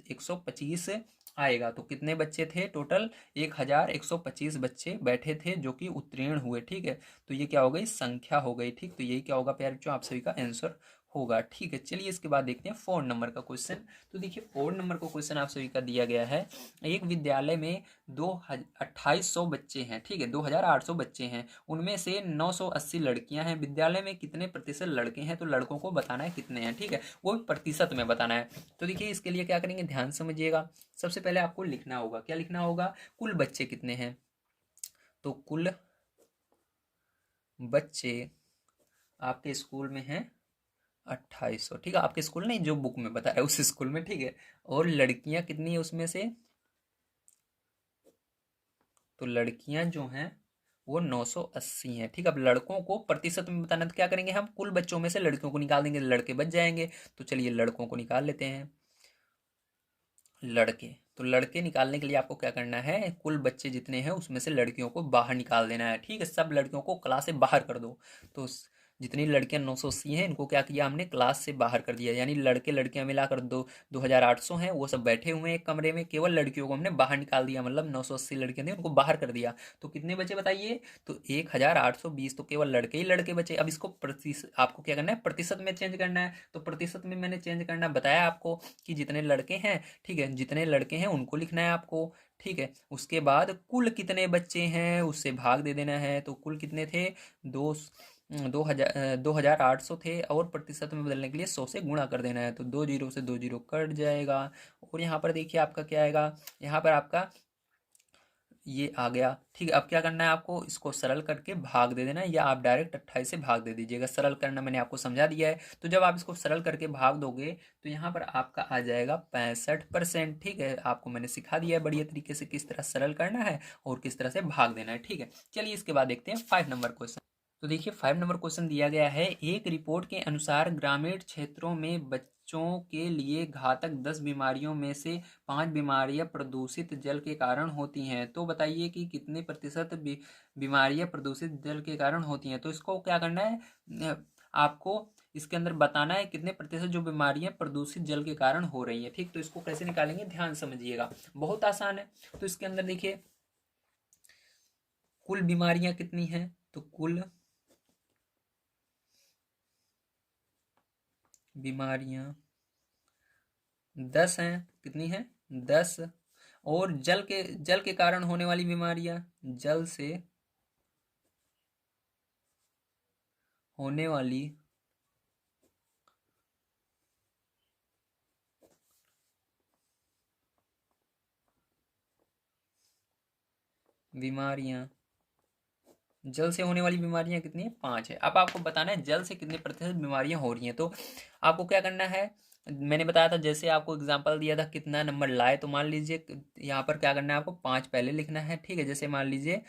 1125 आएगा। तो कितने बच्चे थे टोटल, 1125 बच्चे बैठे थे जो कि उत्तीर्ण हुए, ठीक है। तो ये क्या हो गई, संख्या हो गई, ठीक। तो यही क्या होगा प्यारे बच्चों, आप सभी का आंसर होगा, ठीक है। चलिए इसके बाद देखते हैं 4 नंबर का क्वेश्चन। तो देखिए 4 नंबर का क्वेश्चन आप सभी का दिया गया है। एक विद्यालय में 2800 बच्चे हैं, ठीक है, 2800 बच्चे हैं, उनमें से 980 लड़कियां हैं। विद्यालय में कितने प्रतिशत लड़के हैं? तो लड़कों को बताना है कितने हैं, ठीक है, वो भी प्रतिशत में बताना है। तो देखिए इसके लिए क्या करेंगे, ध्यान समझिएगा। सबसे पहले आपको लिखना होगा, क्या लिखना होगा, कुल बच्चे कितने हैं। तो कुल बच्चे आपके स्कूल में हैं 2800, ठीक है, आपके स्कूल नहीं, जो बुक में बता रहा है उस स्कूल में, ठीक है। और लड़कियां कितनी है उसमें से, तो लड़कियां जो हैं वो 980 हैं, ठीक है। अब लड़कों को प्रतिशत में बताना, तो क्या करेंगे, हम कुल बच्चों में से लड़कियों को निकाल देंगे, लड़के बच जाएंगे। तो चलिए लड़कों को निकाल लेते हैं, लड़के। तो लड़के निकालने के लिए आपको क्या करना है, कुल बच्चे जितने हैं उसमें से लड़कियों को बाहर निकाल देना है, ठीक है। सब लड़कियों को क्लास से बाहर कर दो। तो जितनी लड़कियां 980 हैं इनको क्या किया हमने, क्लास से बाहर कर दिया। यानी लड़के लड़कियां मिलाकर 2800 हैं, वो सब बैठे हुए हैं एक कमरे में, केवल लड़कियों को हमने बाहर निकाल दिया, मतलब 980 लड़कियां थी उनको बाहर कर दिया। तो कितने बचे बताइए, तो 1820। तो केवल लड़के ही लड़के बचे। अब इसको प्रतिशत, आपको क्या करना है, प्रतिशत में चेंज करना है। तो प्रतिशत में मैंने चेंज करना बताया आपको कि जितने लड़के हैं, ठीक है, जितने लड़के हैं उनको लिखना है आपको, ठीक है। उसके बाद कुल कितने बच्चे हैं उससे भाग दे देना है। तो कुल कितने थे, दो 2800 थे, और प्रतिशत में बदलने के लिए 100 से गुणा कर देना है। तो दो जीरो से दो जीरो कट जाएगा। और यहाँ पर देखिए आपका क्या आएगा, यहाँ पर आपका ये आ गया, ठीक है। अब क्या करना है, आपको इसको सरल करके भाग दे देना है, या आप डायरेक्ट 28 से भाग दे दीजिएगा। सरल करना मैंने आपको समझा दिया है। तो जब आप इसको सरल करके भाग दोगे तो यहाँ पर आपका आ जाएगा 65%, ठीक है। आपको मैंने सिखा दिया है बढ़िया तरीके से किस तरह सरल करना है और किस तरह से भाग देना है, ठीक है। चलिए इसके बाद देखते हैं 5 नंबर क्वेश्चन। तो देखिए 5 नंबर क्वेश्चन दिया गया है, एक रिपोर्ट के अनुसार ग्रामीण क्षेत्रों में बच्चों के लिए घातक 10 बीमारियों में से 5 बीमारियां प्रदूषित जल के कारण होती हैं। तो बताइए कि कितने प्रतिशत बीमारियां प्रदूषित जल के कारण होती हैं। तो इसको क्या करना है, आपको इसके अंदर बताना है कितने प्रतिशत जो बीमारियां प्रदूषित जल के कारण हो रही हैं, ठीक। तो इसको कैसे निकालेंगे, ध्यान समझिएगा, बहुत आसान है। तो इसके अंदर देखिए कुल बीमारियां कितनी हैं, तो कुल बीमारियां 10 हैं, कितनी हैं, 10। और जल के कारण होने वाली बीमारियां, जल से होने वाली बीमारियां, जल से होने वाली बीमारियां कितनी है, 5 है। अब आपको बताना है जल से कितने प्रतिशत बीमारियां हो रही हैं। तो आपको क्या करना है, मैंने बताया था, जैसे आपको एग्जांपल दिया था कितना नंबर लाए, तो मान लीजिए यहाँ पर क्या करना है, आपको 5 पहले लिखना है, ठीक है। जैसे मान लीजिए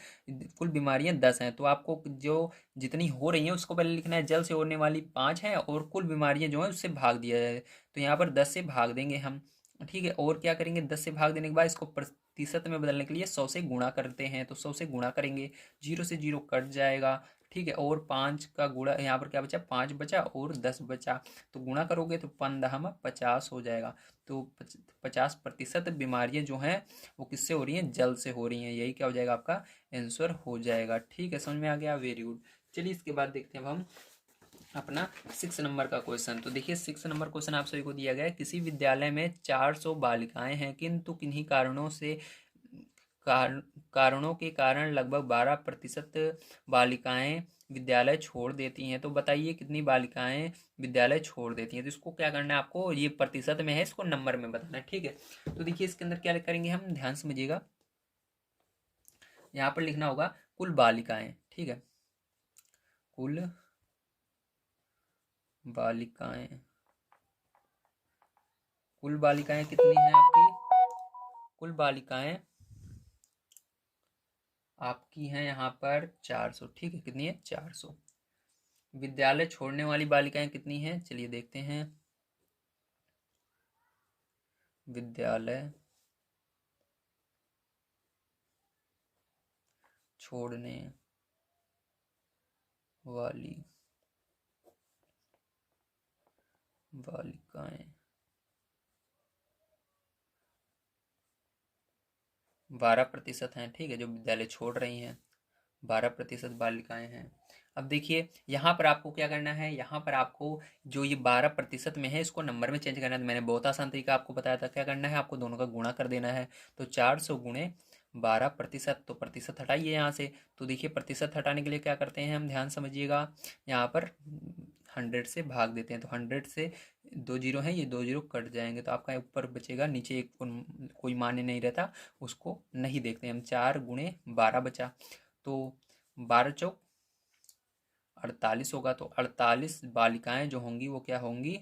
कुल बीमारियां 10 हैं, तो आपको जो जितनी हो रही हैं उसको पहले लिखना है, जल से होने वाली 5 हैं और कुल बीमारियां जो है उससे भाग दिया जाए। तो यहाँ पर 10 से भाग देंगे हम, ठीक है। और क्या करेंगे, 10 से भाग देने के बाद इसको प्रतिशत में बदलने के लिए 100 से गुणा करते हैं। तो 100 से गुणा करेंगे, जीरो से जीरो कट जाएगा, ठीक है। और 5 का गुणा, यहाँ पर क्या बचा, 5 बचा और 10 बचा। तो गुणा करोगे तो 15 में 50 हो जाएगा। तो 50% बीमारियां जो हैं वो किससे हो रही हैं, जल से हो रही हैं। यही क्या हो जाएगा, आपका आंसर हो जाएगा, ठीक है। समझ में आ गया, वेरी गुड। चलिए इसके बाद देखते हैं अब हम अपना 6 नंबर का क्वेश्चन। तो देखिए 6 नंबर क्वेश्चन आप सभी को दिया गया है, किसी विद्यालय में 400 बालिकाएं हैं, किंतु किन्हीं कारणों से कारण कारणों के कारण लगभग 12% बालिकाएं विद्यालय छोड़ देती हैं। तो बताइए कितनी बालिकाएं विद्यालय छोड़ देती हैं। तो इसको क्या करना है आपको, ये प्रतिशत में है, इसको नंबर में बताना है, ठीक है। तो देखिए इसके अंदर क्या करेंगे हम, ध्यान समझिएगा। यहाँ पर लिखना होगा कुल बालिकाएं, ठीक है, कुल बालिकाएं। कुल बालिकाएं कितनी हैं आपकी, कुल बालिकाएं आपकी हैं यहाँ पर 400, ठीक है, कितनी है 400। विद्यालय छोड़ने वाली बालिकाएं कितनी हैं, चलिए देखते हैं। विद्यालय छोड़ने वाली बालिकाएं 12% हैं, ठीक है, जो विद्यालय छोड़ रही हैं, 12% बालिकाएं हैं। अब देखिए यहाँ पर आपको क्या करना है, यहाँ पर आपको जो ये 12% में है इसको नंबर में चेंज करना है। तो मैंने बहुत आसान तरीका आपको बताया था, क्या करना है, आपको दोनों का गुणा कर देना है। तो 400 गुणे 12%, तो प्रतिशत हटाइए यहाँ से। तो देखिए प्रतिशत हटाने के लिए क्या करते हैं हम, ध्यान समझिएगा। यहाँ पर 100 से भाग देते हैं, तो 100 से 2 जीरो हैं, ये 2 जीरो कट जाएंगे, तो आपका ऊपर बचेगा, नीचे एक कोई मान्य नहीं रहता, उसको नहीं देखते हम। 4 गुणे 12 बचा, तो 12 चौक 48 होगा। तो 48 बालिकाएं जो होंगी वो क्या होंगी,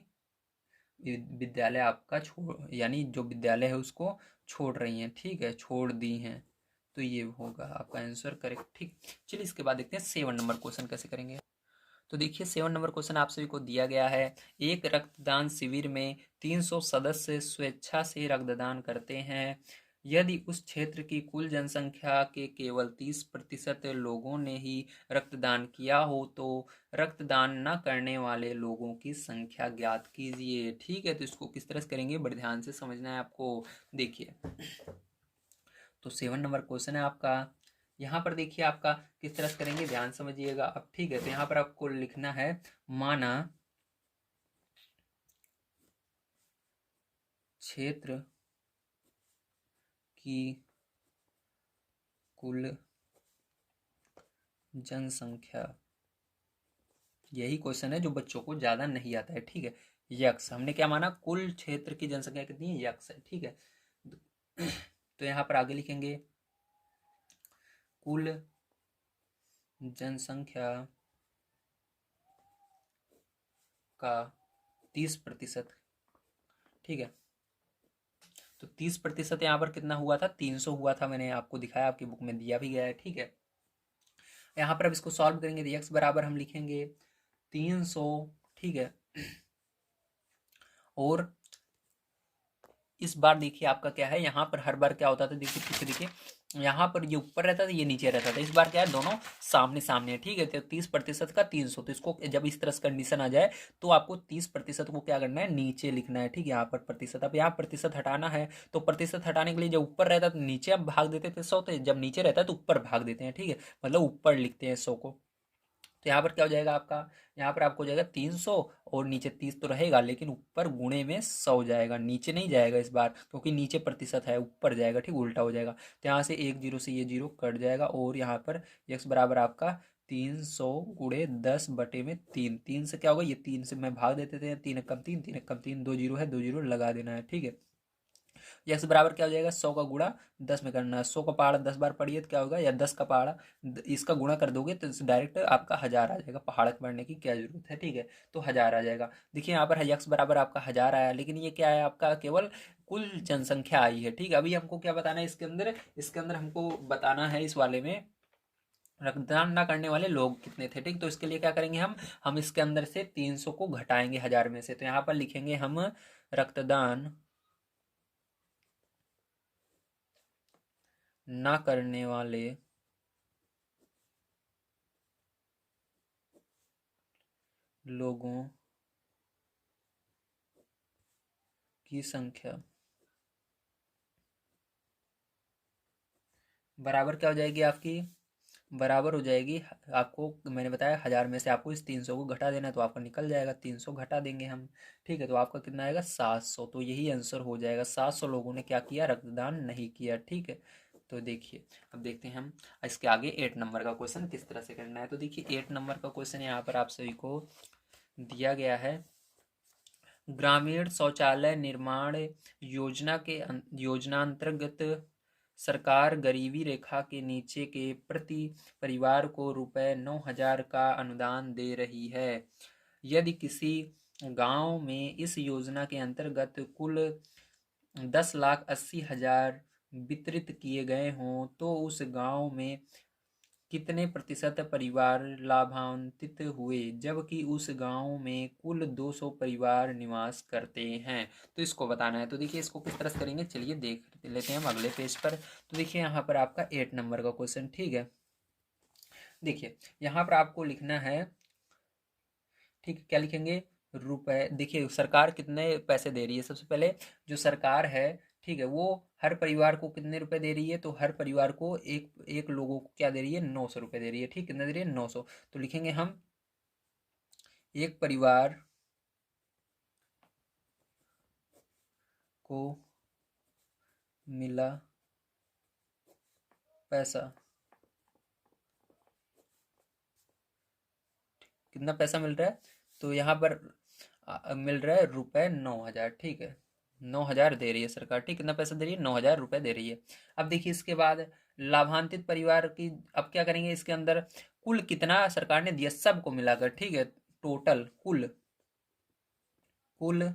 विद्यालय आपका छोड़, यानी जो विद्यालय है उसको छोड़ रही हैं, ठीक है, छोड़ दी हैं। तो ये होगा आपका आंसर करेक्ट, ठीक। चलिए इसके बाद देखते हैं 7 नंबर क्वेश्चन कैसे करेंगे। तो देखिए 7 नंबर क्वेश्चन आप सभी को दिया गया है। एक रक्तदान शिविर में 300 सदस्य स्वेच्छा से रक्तदान करते हैं। यदि उस क्षेत्र की कुल जनसंख्या के केवल 30% लोगों ने ही रक्तदान किया हो तो रक्तदान न करने वाले लोगों की संख्या ज्ञात कीजिए, ठीक है। तो इसको किस तरह से करेंगे, बड़े ध्यान से समझना है आपको। देखिए तो 7 नंबर क्वेश्चन है आपका। यहाँ पर देखिए आपका किस तरह से करेंगे, ध्यान समझिएगा अब, ठीक है। तो यहाँ पर आपको लिखना है, माना क्षेत्र की कुल जनसंख्या, यही क्वेश्चन है जो बच्चों को ज्यादा नहीं आता है, ठीक है। यक्स, हमने क्या माना, कुल क्षेत्र की जनसंख्या कितनी है, यक्स है, ठीक है। तो यहाँ पर आगे लिखेंगे कुल जनसंख्या का 30%, ठीक है। तो 30% यहाँ पर कितना हुआ था, 300 हुआ था, मैंने आपको दिखाया, आपकी बुक में दिया भी गया है, ठीक है। यहाँ पर अब इसको सॉल्व करेंगे तो x बराबर हम लिखेंगे 300, ठीक है। और इस बार देखिए आपका क्या है, यहाँ पर हर बार क्या होता था, देखिए पीछे देखिए, यहाँ पर ये ऊपर रहता था, ये नीचे रहता था। इस बार क्या है, दोनों सामने सामने है, ठीक है। तो 30% का 300, तो इसको जब इस तरह से कंडीशन आ जाए तो आपको 30% को क्या करना है, नीचे लिखना है, ठीक है। यहाँ पर प्रतिशत, अब यहाँ प्रतिशत हटाना है, तो प्रतिशत हटाने के लिए जब ऊपर रहता है तो नीचे अब भाग देते थे 100, तो जब नीचे रहता है तो ऊपर भाग देते हैं, ठीक है, मतलब ऊपर लिखते हैं 100 को। तो यहाँ पर क्या हो जाएगा आपका, यहाँ पर आपको हो जाएगा 300, और नीचे 30 तो रहेगा, लेकिन ऊपर गुणे में 100 जाएगा, नीचे नहीं जाएगा इस बार, क्योंकि नीचे प्रतिशत है, ऊपर जाएगा, ठीक, उल्टा हो जाएगा। तो यहाँ से एक जीरो से ये जीरो कट जाएगा, और यहाँ पर x बराबर आपका 300 गुणे 10/3, 3 से क्या होगा, ये 3 से मैं भाग देते थे, 3 कम 3, 3 कम 3, 2 जीरो है, 2 जीरो लगा देना है, ठीक है। यक्स बराबर क्या हो जाएगा, 100 का गुणा 10 में करना है। 100 का पहाड़ा 10 बार पढ़िए तो क्या होगा, या 10 का पहाड़ा इसका गुणा कर दोगे तो डायरेक्ट आपका 1000 आ जाएगा, पहाड़ा पढ़ने की क्या जरूरत है, ठीक है। तो 1000 आ जाएगा। देखिए यहाँ पर यक्स बराबर आपका 1000 आया, लेकिन ये क्या है, आपका केवल कुल जनसंख्या आई है, ठीक है। अभी हमको क्या बताना है इसके अंदर हमको बताना है इस वाले में रक्तदान ना करने वाले लोग कितने थे, ठीक। तो इसके लिए क्या करेंगे हम इसके अंदर से 300 को घटाएंगे 1000 में से। तो यहाँ पर लिखेंगे हम रक्तदान ना करने वाले लोगों की संख्या बराबर क्या हो जाएगी आपकी, बराबर हो जाएगी, आपको मैंने बताया 1000 में से आपको इस 300 को घटा देना है, तो आपका निकल जाएगा, 300 घटा देंगे हम, ठीक है। तो आपका कितना आएगा 700, तो यही आंसर हो जाएगा, 700 लोगों ने क्या किया, रक्तदान नहीं किया, ठीक है। तो देखिए अब देखते हैं हम इसके आगे 8 नंबर का क्वेश्चन किस तरह से करना है। तो देखिए 8 नंबर का क्वेश्चन यहाँ पर आप सभी को दिया गया है। ग्रामीण शौचालय निर्माण योजना अंतर्गत सरकार गरीबी रेखा के नीचे के प्रति परिवार को ₹9,000 का अनुदान दे रही है। यदि किसी गांव में इस योजना के अंतर्गत कुल 10,80,000 वितरित किए गए हों तो उस गांव में कितने प्रतिशत परिवार लाभान्वित हुए, जबकि उस गांव में कुल 200 परिवार निवास करते हैं। तो इसको बताना है। तो देखिए इसको किस तरह से करेंगे, चलिए देख लेते हैं हम अगले पेज पर। तो देखिए यहाँ पर आपका 8 नंबर का क्वेश्चन, ठीक है। देखिए यहाँ पर आपको लिखना है, ठीक, क्या लिखेंगे, रुपए। देखिए सरकार कितने पैसे दे रही है। सबसे पहले जो सरकार है, ठीक है, वो हर परिवार को कितने रुपए दे रही है, तो हर परिवार को एक एक लोगों को क्या दे रही है, 900 रुपए दे रही है। ठीक, कितना दे रही है, 900। तो लिखेंगे हम एक परिवार को मिला पैसा, कितना पैसा मिल रहा है, तो यहाँ पर मिल रहा है ₹9,000। ठीक है, 9,000 दे रही है सरकार। ठीक, कितना पैसा दे रही है, 9,000 रुपए दे रही है। अब देखिए इसके बाद लाभान्वित परिवार की, अब क्या करेंगे, इसके अंदर कुल कितना सरकार ने दिया सबको मिलाकर। ठीक है, टोटल कुल कुल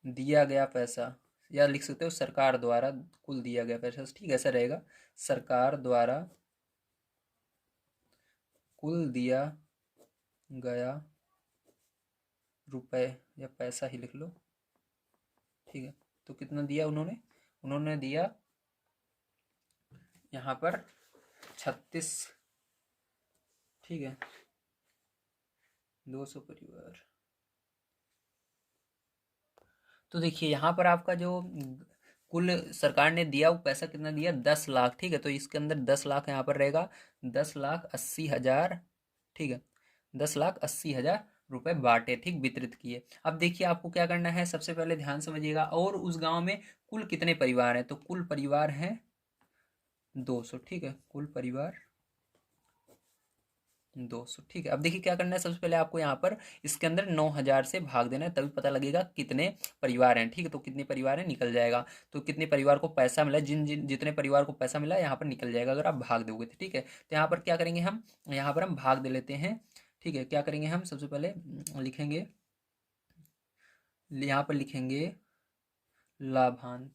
दिया गया पैसा, या लिख सकते हो सरकार द्वारा कुल दिया गया पैसा। ठीक, ऐसा रहेगा, सरकार द्वारा कुल दिया गया रुपए, या पैसा ही लिख लो। ठीक है, तो कितना दिया उन्होंने, उन्होंने दिया यहाँ पर 36। ठीक है, 200 परिवार। तो देखिए यहाँ पर आपका जो कुल सरकार ने दिया वो पैसा कितना दिया, 10 लाख। ठीक है, तो इसके अंदर 10 लाख यहाँ पर रहेगा, 10,80,000। ठीक है, 10,80,000 रुपए बांटे, ठीक, वितरित किए। अब देखिए आपको क्या करना है, सबसे पहले ध्यान समझिएगा, और उस गांव में कुल कितने परिवार हैं, तो कुल परिवार हैं 200। ठीक है, कुल परिवार 200। ठीक है, अब देखिए क्या करना है, सबसे पहले आपको यहाँ पर इसके अंदर 9,000 से भाग देना है, तभी पता लगेगा कितने परिवार हैं। ठीक है, तो कितने परिवार हैं निकल जाएगा। तो कितने परिवार को पैसा मिला, जितने परिवार को पैसा मिला यहाँ पर निकल जाएगा अगर आप भाग दोगे तो। ठीक है, तो यहाँ पर क्या करेंगे हम, यहाँ पर हम भाग दे लेते हैं। ठीक है, क्या करेंगे हम, सबसे पहले लिखेंगे, यहाँ पर लिखेंगे लाभान,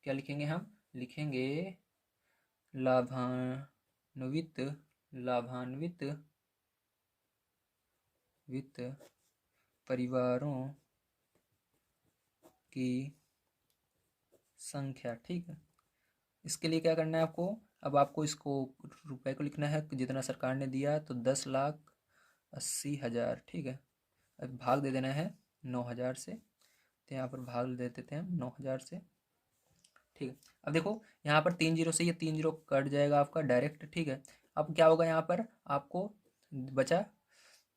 क्या लिखेंगे हम, लिखेंगे लाभान्वित, लाभान्वित वित्त परिवारों की संख्या। ठीक है, इसके लिए क्या करना है आपको, अब आपको इसको रुपए को लिखना है जितना सरकार ने दिया, तो 10,80,000। ठीक है, अब भाग दे देना है 9,000 से, तो यहाँ पर भाग दे देते हैं 9,000 से। ठीक है, अब देखो यहाँ पर 3 जीरो से ये 3 जीरो कट जाएगा आपका डायरेक्ट। ठीक है, अब क्या होगा, यहाँ पर आपको बचा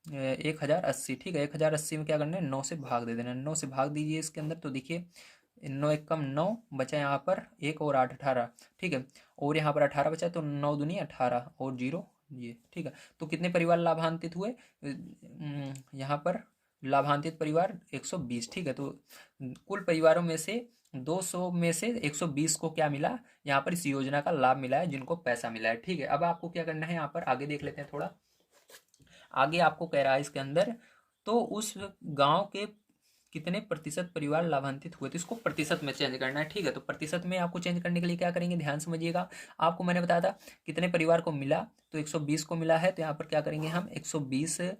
1,080। ठीक है, 1,080 में क्या करना है, 9 से भाग दे देना है। 9 से भाग दीजिए इसके अंदर, तो देखिए 9 एक कम 9 बचा, यहाँ पर 1 और 8 18। ठीक है, और यहाँ पर 18 बचा, तो 9 दूनी 18 और 0 ये। ठीक है, तो कितने परिवार लाभान्वित हुए, यहाँ पर लाभान्वित परिवार 120। ठीक है, तो कुल परिवारों में से 200 में से 120 को क्या मिला, यहाँ पर इस योजना का लाभ मिला है, जिनको पैसा मिला है। ठीक है, अब आपको क्या करना है, यहाँ पर आगे देख लेते हैं थोड़ा। आगे आपको कह रहा है इसके अंदर, तो उस गांव के कितने प्रतिशत परिवार लाभान्वित हुए, तो इसको प्रतिशत में चेंज करना है। ठीक है, तो प्रतिशत में आपको चेंज करने के लिए क्या करेंगे, ध्यान समझिएगा। आपको मैंने बताया था कितने परिवार को मिला, तो 120 को मिला है, तो यहाँ पर क्या करेंगे हम 120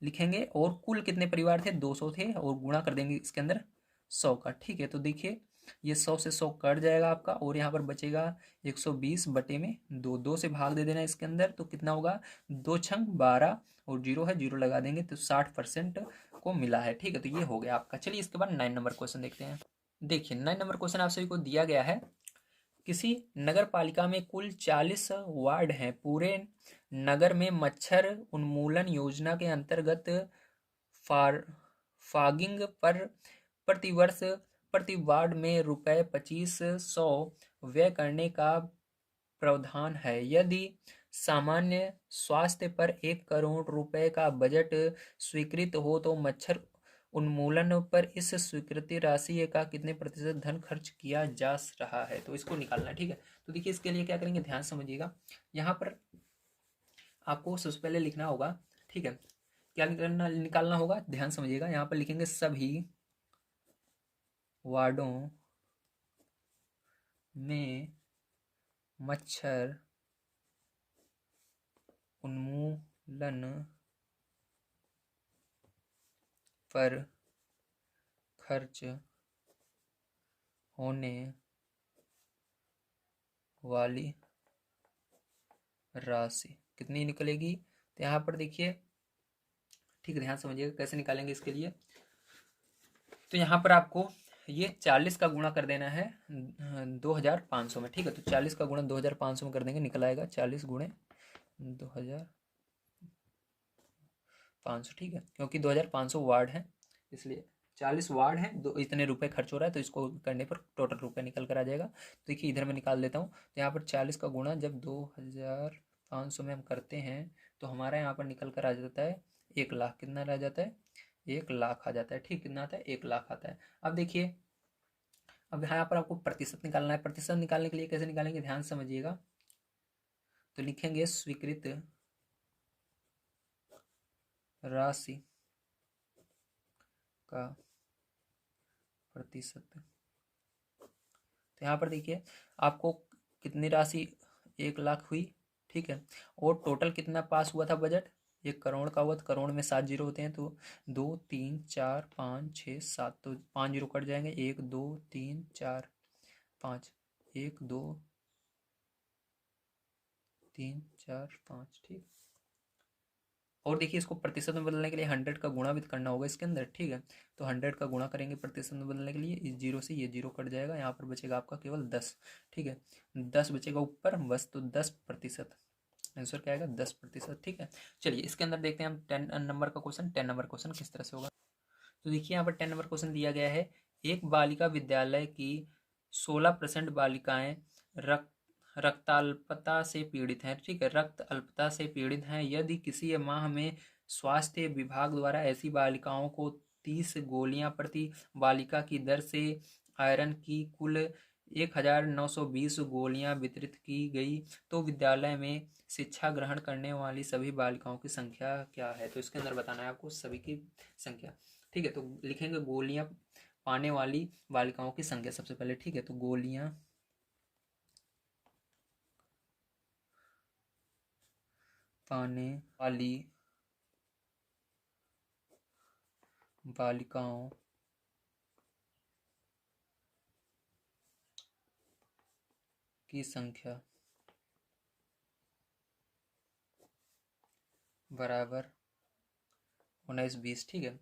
लिखेंगे, और कुल कितने परिवार थे, 200 थे, और गुणा कर देंगे इसके अंदर 100 का। ठीक है, तो देखिए ये 100 से 100 कट जाएगा आपका, और यहाँ पर बचेगा 120 बटे में 2। 2 से भाग दे देना इसके अंदर, तो कितना होगा, 2 छंग 12, और 0 है, 0 लगा देंगे, तो 60% को मिला है। ठीक है, तो ये हो गया आपका। चलिए इसके बाद 9 नंबर क्वेश्चन देखते हैं। देखिए 9 नंबर क्वेश्चन आप सभी को दिया गया है, किसी नगर पालिका में कुल 40 वार्ड हैं। पूरे नगर में मच्छर उन्मूलन योजना के अंतर्गत फार फॉगिंग पर प्रतिवर्ष प्रति वार्ड में रुपये 2500 व्यय करने का प्रावधान है। यदि सामान्य स्वास्थ्य पर 1 करोड़ रुपए का बजट स्वीकृत हो तो मच्छर उन्मूलन पर इस स्वीकृति राशि का कितने प्रतिशत धन खर्च किया जा रहा है, तो इसको निकालना है। ठीक है, तो देखिए इसके लिए क्या करेंगे, ध्यान समझिएगा। यहाँ पर आपको सबसे पहले लिखना होगा, ठीक है, क्या निकालना होगा, ध्यान समझिएगा। यहाँ पर लिखेंगे सभी वार्डों में मच्छर उन्मूलन पर खर्च होने वाली राशि कितनी निकलेगी, तो यहाँ पर देखिए, ठीक है, ध्यान समझिएगा कैसे निकालेंगे इसके लिए। तो यहाँ पर आपको ये 40 का गुणा कर देना है 2500 में। ठीक है, तो 40 का गुणा 2500 में कर देंगे, निकल आएगा 40 गुणे 2500। ठीक है, क्योंकि 2500 वार्ड है इसलिए 40 वार्ड है, इतने रुपए खर्च हो रहा है, तो इसको करने पर टोटल रुपए निकल कर आ जाएगा। तो देखिए इधर मैं निकाल देता हूँ। तो यहाँ पर 40 का गुणा जब 2500 में हम करते हैं तो हमारा यहाँ पर निकल कर आ जाता है 1 लाख। कितना रह जाता है, 1 लाख आ जाता है। ठीक, कितना आता है, 1 लाख आता है। अब देखिए, अब यहाँ पर आपको प्रतिशत निकालना है। प्रतिशत निकालने के लिए कैसे निकालेंगे, ध्यान समझिएगा। तो लिखेंगे स्वीकृत राशि का प्रतिशत। तो यहाँ पर देखिए आपको कितनी राशि, 1 लाख हुई। ठीक है, और टोटल कितना पास हुआ था बजट, 1 करोड़ का हुआ। तो करोड़ में 7 जीरो होते हैं, तो 2 3 4 5 6 7, तो 5 जीरो कट जाएंगे। 1 2 3 4 5, 1 2 3 4 5। ठीक, और देखिए इसको प्रतिशत में बदलने के लिए 100 का गुणा भी करना होगा इसके अंदर। ठीक है, तो 100 का गुणा करेंगे प्रतिशत में बदलने के लिए, इस जीरो से ये जीरो कट जाएगा, यहाँ पर बचेगा आपका केवल 10। ठीक है, 10 बचेगा ऊपर बस, तो 10%। आंसर क्या आएगा, 10%। ठीक है, चलिए इसके अंदर देखते हैं हम 10 नंबर का क्वेश्चन। 10 नंबर क्वेश्चन किस तरह से होगा, तो देखिए यहाँ पर 10 नंबर क्वेश्चन दिया गया है। एक बालिका विद्यालय की 16% बालिकाएं रक्ताल्पता से पीड़ित हैं। ठीक है, रक्त अल्पता से पीड़ित हैं। यदि किसी माह में स्वास्थ्य विभाग द्वारा ऐसी बालिकाओं को 30 गोलियां प्रति बालिका की दर से आयरन की कुल 1920 गोलियां वितरित की गई तो विद्यालय में शिक्षा ग्रहण करने वाली सभी बालिकाओं की संख्या क्या है, तो इसके अंदर बताना है आपको सभी की संख्या। ठीक है, तो लिखेंगे गोलियां पाने वाली बालिकाओं की संख्या सबसे पहले। ठीक है, तो गोलियां पाने वाली बालिकाओं की संख्या बराबर 1920। ठीक है,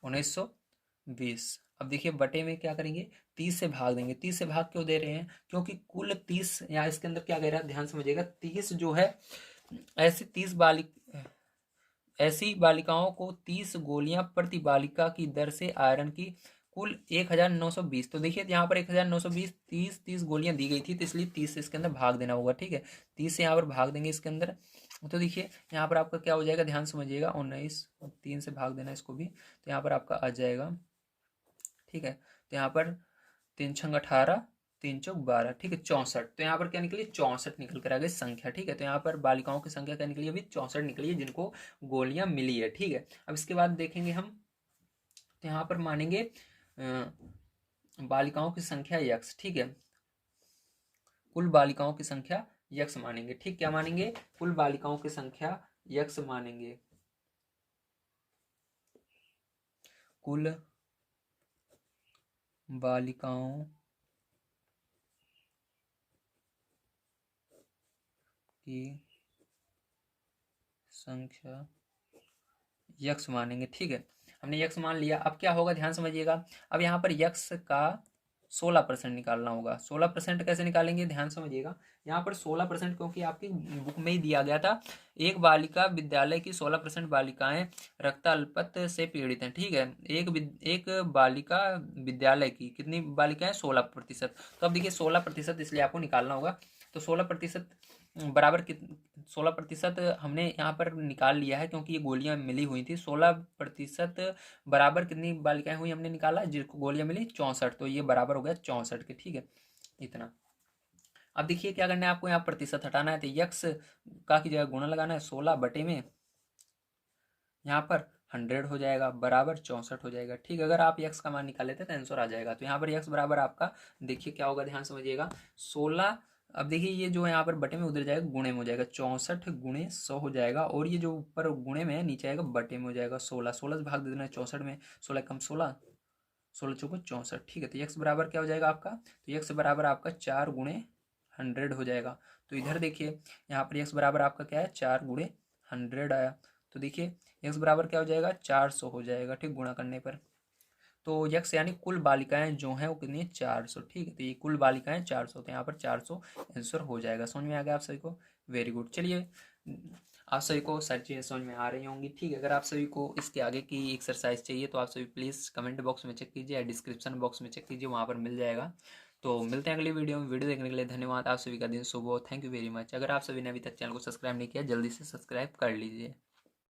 1920। अब देखिए बटे में क्या करेंगे, 30 से भाग देंगे। 30 से भाग क्यों दे रहे हैं, क्योंकि कुल 30, यहाँ इसके अंदर क्या कह रहा है, ध्यान समझिएगा। 30 जो है, ऐसी बालिकाओं को 30 गोलियां प्रति बालिका की दर से आयरन की कुल 1920। तो देखिए यहाँ पर 1920, 30 गोलियां दी गई थी, तो इसलिए 30 से इसके अंदर भाग देना होगा। ठीक है, 30 से यहाँ पर भाग देंगे इसके अंदर। तो देखिए यहाँ पर आपका क्या हो जाएगा, ध्यान समझिएगा। 19, 3 से भाग देना इसको भी, तो यहाँ पर आपका आ जाएगा। ठीक है, तो यहाँ पर 3 छंग 18, 3 चौक 12। ठीक है, 64। तो यहाँ पर क्या निकली, 64 निकल कर आ गई संख्या। ठीक है, तो यहाँ पर बालिकाओं की संख्या क्या निकली, अभी 64 निकली है जिनको गोलियां मिली है। ठीक है, अब इसके बाद देखेंगे हम, तो यहाँ पर मानेंगे बालिकाओं की संख्या यक्स। ठीक है, कुल बालिकाओं की संख्या यक्स मानेंगे। ठीक, क्या मानेंगे, कुल बालिकाओं की संख्या यक्स मानेंगे। कुल बालिकाओं की संख्या यक्स मानेंगे। ठीक है, हमने यक्स मान लिया। अब क्या होगा, ध्यान समझिएगा। अब यहाँ पर यक्स का 16% निकालना होगा। 16% कैसे निकालेंगे, ध्यान समझिएगा। यहाँ पर 16% क्योंकि आपकी बुक में ही दिया गया था, एक बालिका विद्यालय की 16% बालिकाएं रक्ताल्पत से पीड़ित हैं। ठीक है, एक बालिका विद्यालय की कितनी बालिकाएं, 16%। तो अब देखिए 16% इसलिए आपको निकालना होगा। तो 16% बराबर 16% हमने यहाँ पर निकाल लिया है, क्योंकि ये गोलियां मिली हुई थी। 16% बराबर कितनी बालिकाएं हुई हमने निकाला, जिसको गोलियां मिली 64, तो ये बराबर हो गया 64 के। ठीक है, इतना। अब देखिए क्या करना है आपको, यहाँ प्रतिशत हटाना है, तो यक्स का की जगह गुणा लगाना है, 16 बटे में यहाँ पर 100 हो जाएगा, बराबर 64 हो जाएगा। ठीक है, अगर आप यक्स का मान निकाल लेते हैं तो आंसर आ जाएगा। तो यहाँ पर यक्स बराबर आपका, देखिए क्या होगा, ध्यान समझिएगा, 16। अब देखिए ये जो है यहाँ पर बटे में उधर जाएगा, गुणे में हो जाएगा, 64 गुणे 100 हो जाएगा, और ये जो ऊपर गुणे में है नीचे आएगा बटे में हो जाएगा 16। 16 से भाग दे देना है 64 में, 16 कम 16, 16 चौको 64। ठीक है, तो यक्स बराबर क्या हो जाएगा आपका, तो यक्स बराबर आपका 4 गुणे 100 हो जाएगा। तो इधर देखिए यहाँ पर यक्स बराबर आपका क्या है, 4 गुणे 100 आया। तो देखिए यक्स बराबर क्या हो जाएगा, 400 हो जाएगा। ठीक, गुणा करने पर तो यक्स यानी कुल बालिकाएं जो हैं वो कितनी है, 400। ठीक है, तो ये कुल बालिकाएं 400, तो यहाँ पर 400 आंसर हो जाएगा। समझ में आ गया आप सभी को, वेरी गुड। चलिए, आप सभी को सारी चीज़ें समझ में आ रही होंगी। ठीक है, अगर आप सभी को इसके आगे की एक्सरसाइज चाहिए तो आप सभी प्लीज़ कमेंट बॉक्स में चेक कीजिए या डिस्क्रिप्शन बॉक्स में चेक कीजिए, वहाँ पर मिल जाएगा। तो मिलते हैं अगली वीडियो में। वीडियो देखने के लिए धन्यवाद। आप सभी का दिन शुभ हो। Thank you very much. अगर आप सभी ने अभी तक चैनल को सब्सक्राइब नहीं किया, जल्दी से सब्सक्राइब कर लीजिए।